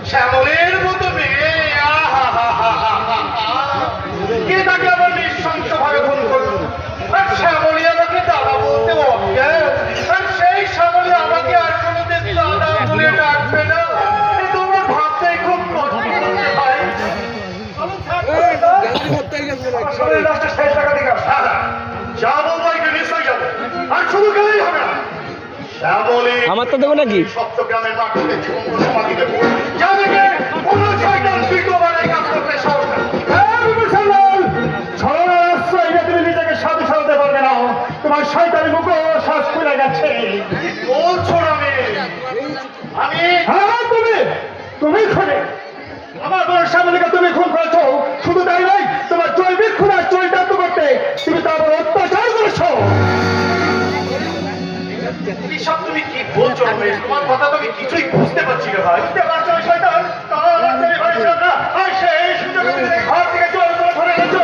শ্যামলের মতো মেয়ে, কে তাকে আবার নৃশংস ভাবে খুন করলো? আর শ্যামলী আমাকে দাদা বলতে অজ্ঞান, আর সেই শ্যামলী আমাকে আর কোনোদিন দাদা বলে ডাকবে না। তোমার ভাবতেই খুব কষ্ট হচ্ছে ভাই। যাবো ভাইকে নিশ্চয় যাবো, আর শুধু গেলেই হবে না। আমার তো দেবো নাকি সপ্তগ্রামের মাটিতে জীবন সমাধি দেবো, যাদেরকে কোনো শয়তান দ্বিতীয়বার এই কাজ করতে সাহস দেয়। তুমি নিজেকে সাধু সাজাতে পারবে না, তোমার শয়তানি মুখ শ্বাস খুলে গেছে। বলছো আমি হ্যাঁ তুমি খুনে আমার বড় শ্যামলীকে তুমি খুন করেছো। শুধু তাই নয়, তোমার জৈবিক খুনের চরিতার্থ করতে তুমি তার উপর অত্যাচার করেছো। সব তুমি কি বলছো রমেশ? তোমার কথা তো আমি কিছুই বুঝতে পারছি না ভাই। বুঝতে পারছো শয়তান? সেই সুযোগে তুমি ঘর থেকে চোর করে ধরে গেছো।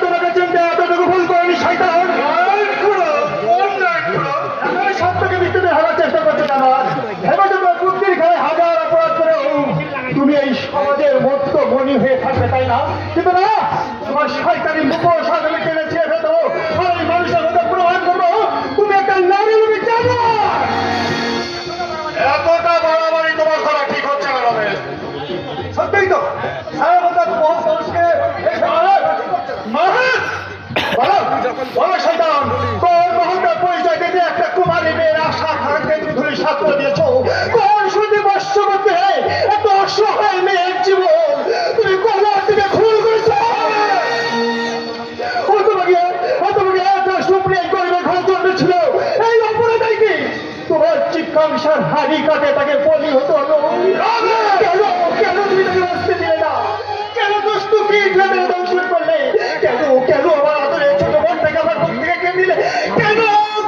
তোমাকে চিনতে এতটুকু ভুল করেনি শয়তান। সত্যকে মৃত্যুতে হওয়ার চেষ্টা করছো না। ভেবে তোমার বুদ্ধির ঘরে হাজার অপরাধ করেও তুমি এই সমাজের মধ্য মনি হয়ে থাকবে, তাই না? কিন্তু না, তোমার শয়তানি মুখ সাজালে টেনে ছেড়ে ফেলতো। আর এই মানুষের মধ্যে প্রমাণ করবো তুমি একটা নারী জানো। এতটা বাড়াবাড়ি তোমার করা ঠিক হচ্ছে না রমেশ। সত্যিই তো পরিচয় দিতে একটা কুমারী মেয়ের আশা ধরে সাক্ষ্য দিয়েছ। কোন শুনতে বর্ষ করতে এত অসহায় মেয়ের জীবন তুমি কোন দিকে খুন করেছ? ছিল এই অপরাধী কি তোমার চিৎকাংশার হাড়ি কাটে তাকে বলি হতো হলো। কেন কেন তুমি তাকে বাঁচতে দিলে না? কেন দুষ্টু কি দংশন করলে? কেন কেন আমার আদরে ছোট বোনটাকে আমার মুখ থেকে কেন দিলে? কেন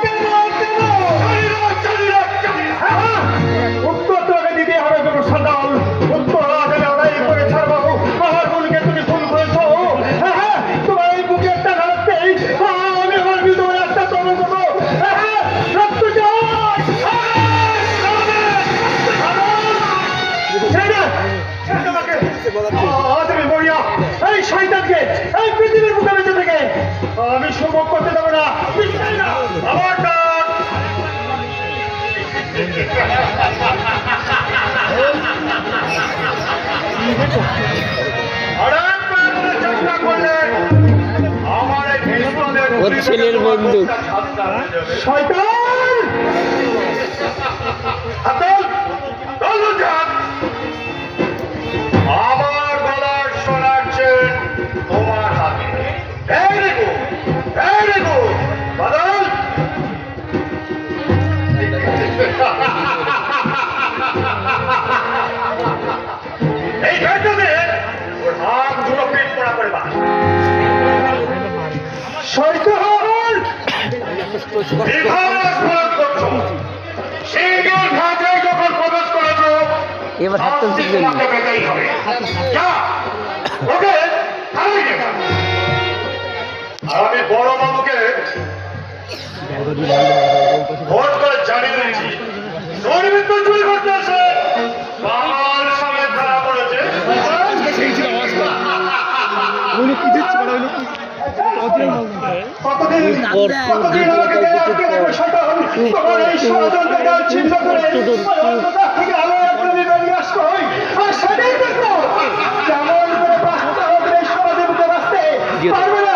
কেন কেন? উত্তর তোমাকে দিতে হবে কোনো সন্তান। উত্তর আজ আমি লড়াই করে ছাড়বো। আমার বোনকে তুমি খুন করেছ। হ্যাঁ, তোমার এই বুকের টাকা রাখতেই আমি আমার বিধবা রাস্তা তবে করবো। রক্ত তুমি মরিয়া এই শয়তানকে এই পৃথিবীর মুখে বেঁচে থেকে আমি সুভোগ করতে দেবো না। আমার ডাক চেষ্টা করলে আমার ওর ছেলের বন্ধু শয়তান আমার গলার সোনার চেন তোমার হাতে। ভেরি গুড ভেরি গুড বাদল। এই ঘটনাতে ওর হাত দুটো পেট পড়া করে বাস। শয়তান সিংহের ঘাটে যখন প্রবেশ করেছ এবার হাত পেতেই হবে। ওকে আমি বড় বাবুকে ভোট করে জানিয়ে দিচ্ছি দুর্বৃত্ত চুরি করতে আসে বাবার সঙ্গে ধরা পড়েছে। কতদিন আমাকে তোমার এই ষড়যন্ত্রকাল ছিন্ন করে থেকে আলো একদমই বেরিয়ে আসতে হয়। আর সেটাই দেখো কেমন করে বাঁচতে হবে এই সমাজের মধ্যে বাঁচতে পারবে না।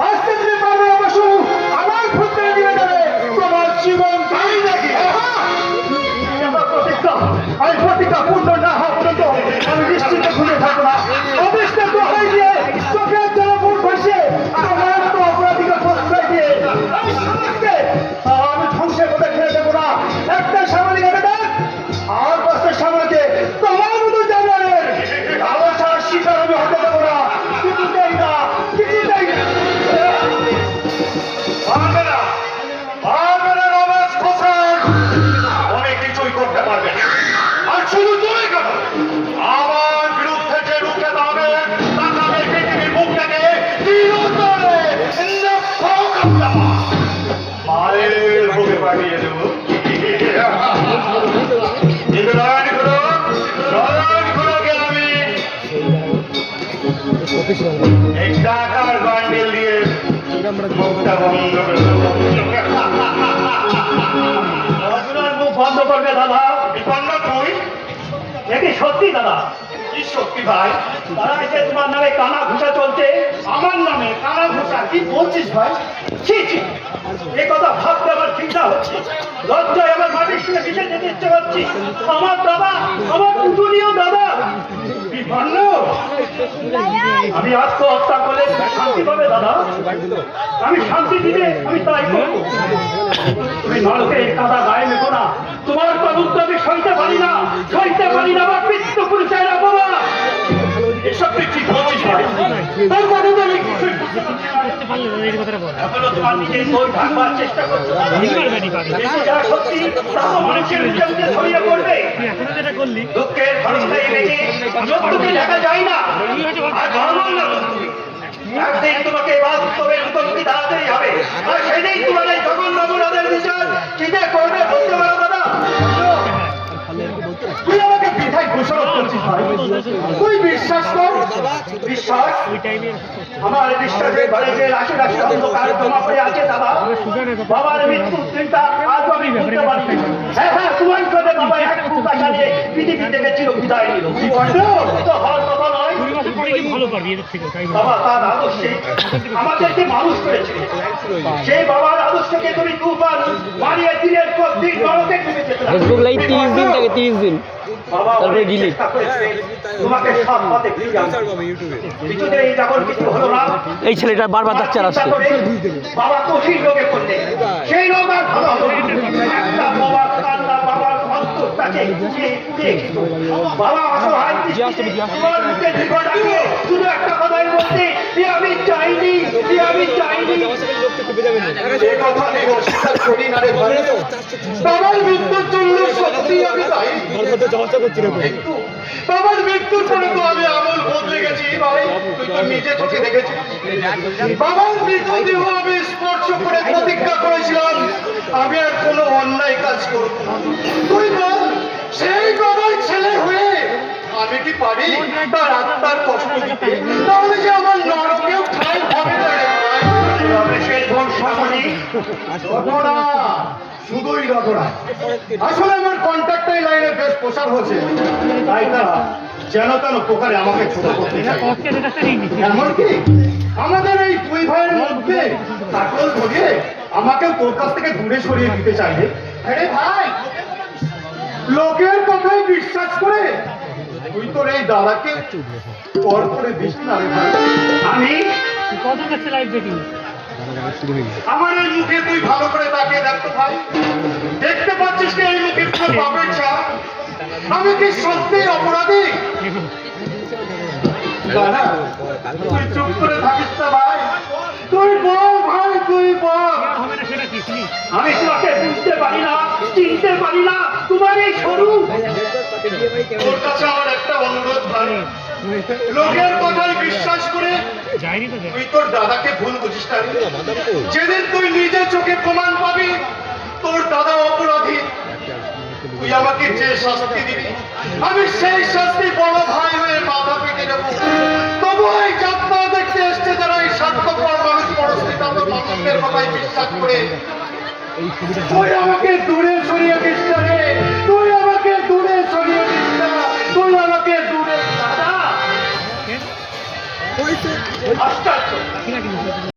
আজকে তুমি পারবে অবশ্য আমার ক্ষেত্রে নিয়ে যাবে তোমার জীবন চাই নাকি? আমি প্রতিজ্ঞা পূর্ণ না হওয়া পর্যন্ত আমি নিশ্চিত ঘুরে থাকবো না। অবস্থা তো হয়ে গিয়ে চোখের জন্য মুখ ভাসিয়ে তোমার তো অপরাধীকে প্রশ্রয় দিয়ে আমি সমাজকে আমি ধ্বংসের মধ্যে ফেলে দেবো না। একটা সামাজিক আর পাঁচটা সামনে তোমার মতো জানালেন আলোচনার শিকার আমি হতে দেবো না। কিছুতেই না কিছুতেই না। রমেশ কোথায়? অনেক কিছুই করতে পারবে আর শুধু তুমি মুখটা বন্ধ করে দেবো। আপনার মুখ বন্ধ করবে দাদা। বিপন্ন তুই? এটি সত্যি দাদা। কি সত্যি ভাই? তারা এসে তোমার নামে কানা ঘুষা চলছে। আমার নামে কানা ঘোষা? কি বলছিস ভাই? ছি ছি, এ কথা ভাবতে আমার চিন্তা হচ্ছে। লজ্জায় আমার মাটির শুনে কিসে যেতে ইচ্ছে করছি। আমার দাদা, আমার পুতুলীয় দাদা বিপন্ন? আমি আত্মহত্যা করলে তুমি শান্তি পাবে দাদা। আমি শান্তি দিতে আমি তাই করবো। তুমি নরকে কাদা গায়ে মেখো না। তোমার তদন্ত আমি সইতে পারি না, সইতে পারি না। আমার পিত্ত পরিচয় রাখবো না। এসব তুই কি বলছিস ভাই? তার মানে তো আমি কিছুই বুঝতে পারছি না। এখনো তোমার নিজের দই ঢাকবার চেষ্টা করছো। কিন্তু যা সত্যি তা তো মানুষের মুখে মুখে ছড়িয়ে পড়বে। দুঃখের ক্ষণস্থায়ী রেখে সত্যকে দেখা যায় না। আর নরমাল না তো তুমি। একদিন তোমাকে বাস্তবের মুখোমুখি দাঁড়াতেই হবে। আর সেদিন তোমার এই জঘন্য অপরাধের বিচার কি যে করবে বলতে পারো দাদা? তুই আমাকে বৃথায় দোষারোপ করছিস ভাই। তুই বিশ্বাস কর। বিশ্বাস? আমার বিশ্বাসের ঘরে যে রাশি রাশি অন্ধকার জমা পড়ে আছে দাদা। বাবার মৃত্যুর দিনটা আজ আমি ভুলতে পারছি না। হ্যাঁ হ্যাঁ, তোমার করে বাবা এক ফুটা চালিয়ে পৃথিবী থেকে চির বিদায় নিল। তো হওয়ার কথা নয়। বাবা তার আদর্শে আমাদেরকে মানুষ করেছে। সেই বাবার আদর্শকে তুমি তুফান মারিয়ে দিনের পর দিন নরকে ডুবে যেতে লাগলে। ফেসবুক লাইভ 30 দিন থাকে, 30 দিন। বাবা তারপরে অনেক delete। চেষ্টা করেছে তোমাকে সৎ পথে ফিরিয়ে আনতে। কিছুতেই যখন কিছু হলো না, এই ছেলেটা বারবার ডাক্তার আসছে। চিন্তা করে বাবা কঠিন রোগে পড়লে সেই রোগ আর ভালো হলো না। একটা বাবার কান্না বাবার অন্তরটাকে পুড়িয়ে পুড়িয়ে খেত। বাবা অসহায় দৃষ্টিতে তোমার মুখে জীবন রাখিয়ে শুধু একটা কথাই বলতে, এ আমি চাইনি, এ আমি চাইনি। এ কথা আমি অস্বীকার করি না রে ভাই। বাবার মৃত্যুর জন্য সত্যি আমি দায়ী। কিন্তু বাবার মৃত্যুর পরে তো আমি আমল বদলে গেছি ভাই। তুই তো নিজে চোখে দেখেছিস। বাবার মৃতদেহ আমি স্পর্শ করে প্রতিজ্ঞা করেছিলাম আমি আর কোনো অন্যায় কাজ করব না। তুই বল, সেই বাবার ছেলে হয়ে আমি কি পারি তার আত্মার কষ্ট দিতে? তাহলে যে আমার নরকেও ঠাঁই হবে না রে ভাই। তবে সেই ভোর সম্মানী রটনা, শুধুই রটনা। আসলে আমার কন্ট্রাক্টাই লাইনের বেশ প্রসার হচ্ছে, তাই তারা যেন তেন প্রকারে আমাকে ছোট করতে চায়। এমনকি আমাদের এই দুই ভাইয়ের মধ্যে কাটল ধরিয়ে আমাকেও তোর কাছ থেকে দূরে সরিয়ে দিতে চাইবে। আরে ভাই, লোকের কথাই বিশ্বাস করে তুই তোর এই দাদাকে পর করে দিস না রে ভাই। আমি আমার এই মুখে তুই ভালো করে তাকিয়ে দেখতো ভাই। দেখতে পাচ্ছিস কি এই মুখে তোর বাপের ছাপ? আমি কি সত্যি অপরাধী? দাদা, তুই চুপ করে থাকিস না ভাই। তুই বল ভাই, তুই বল। আমি তোমাকে বুঝতে পারি না, চিনতে পারি না। তোমার এই সরু তোর কাছে আমার একটা অনুরোধ ভাই, লোকের কথায় বিশ্বাস করে তুই তোর দাদাকে ভুল বুঝিস না রে। যেদিন তুই নিজে চোখে প্রমাণ পাবি তোর দাদা অপরাধী, তুই আমাকে যে শাস্তি দিবি আমি সেই শাস্তি বড় ভাই হয়ে মাথা পেতে নেব। তবু এই যাত্রা দেখতে এসছে যারা এই স্বার্থপর মানুষ পরশ্রী তাদের মানুষদের কথায় বিশ্বাস করে তুই আমাকে দূরে সরিয়ে দিস না রে। তুই আমাকে দূরে সরিয়ে দিস না। তুই আমাকে দূরে দাদা আশ্চর্য।